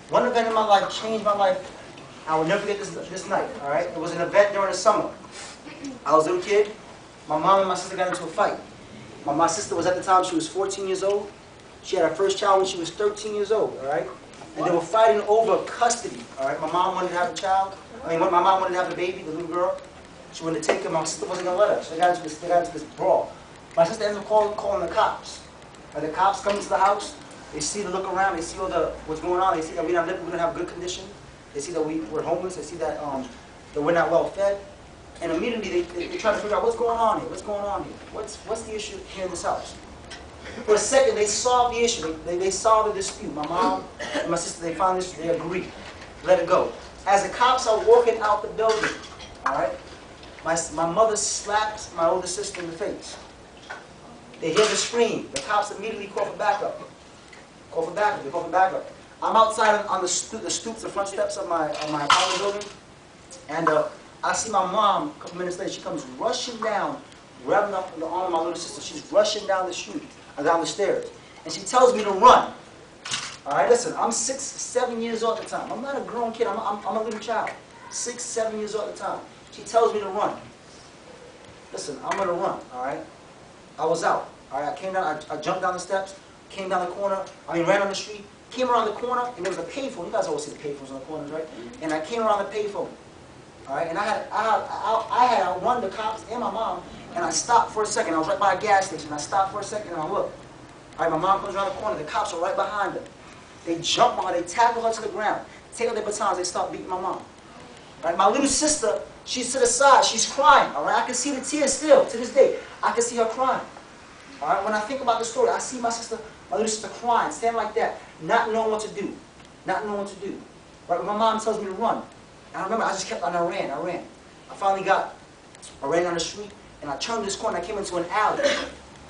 One event in my life changed my life. I will never forget this night, all right? It was an event during the summer. I was a little kid. My mom and my sister got into a fight. My sister was, at the time, she was 14 years old. She had her first child when she was 13 years old, all right? And they were fighting over custody, all right? My mom wanted to have a child. My mom wanted to have a baby, the little girl. She wanted to take her. My sister wasn't going to let her. So they got into this brawl. My sister ended up calling the cops. The cops come into the house. They see the look around. They see what's going on. They see that we don't have good condition. They see that we're homeless. They see that we're not well fed. And immediately they try to figure out what's going on here. What's going on here? What's the issue here in this house? For a second, they solved the issue. They solved the dispute. My mom and my sister, they found this. They agreed. Let it go. As the cops are walking out the building, all right, my mother slaps my older sister in the face. They hear the scream. The cops immediately call for backup. Call for backup. They call for backup. I'm outside on the stoops, the front steps of my apartment building, and I see my mom. A couple minutes later, she comes rushing down, grabbing up the arm of my little sister. She's rushing down the street, down the stairs, and she tells me to run. All right, listen. I'm 6, 7 years old at the time. I'm not a grown kid. I'm a little child. 6, 7 years old at the time. She tells me to run. Listen, I'm gonna run. All right. I was out. All right. I came down. I jumped down the steps. Came down the corner. ran on the street. Came around the corner, and there was a payphone. You guys always see the payphones on the corners, right? And I came around the payphone. All right. And I had outrun the cops and my mom. And I stopped for a second. I was right by a gas station. I stopped for a second and I looked. All right. My mom comes around the corner. The cops are right behind her. They jump on her. They tackle her to the ground. Take out their batons. They start beating my mom. All right. My little sister, she's to the side. She's crying. All right. I can see the tears still to this day. I can see her crying. All right. When I think about the story, I see my little sister crying, standing like that, not knowing what to do. Not knowing what to do. Right. When my mom tells me to run. And I remember I just kept on. I ran. I ran down the street. And I turned this corner, I came into an alley.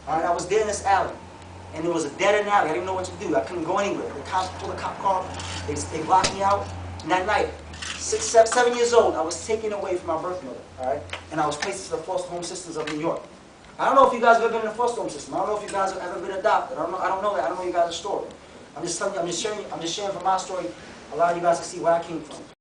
All right, I was there in this alley. And it was a dead-end alley. I didn't know what to do. I couldn't go anywhere. The cops pulled a cop car. They locked me out. And that night, 6, 7 years old, I was taken away from my birth mother. All right? And I was placed into the foster home systems of New York. I don't know if you guys have ever been in a foster home system. I don't know if you guys have ever been adopted. I don't know that. I don't know you guys' story. I'm just telling you, I'm just sharing from my story. Allow you guys to see where I came from.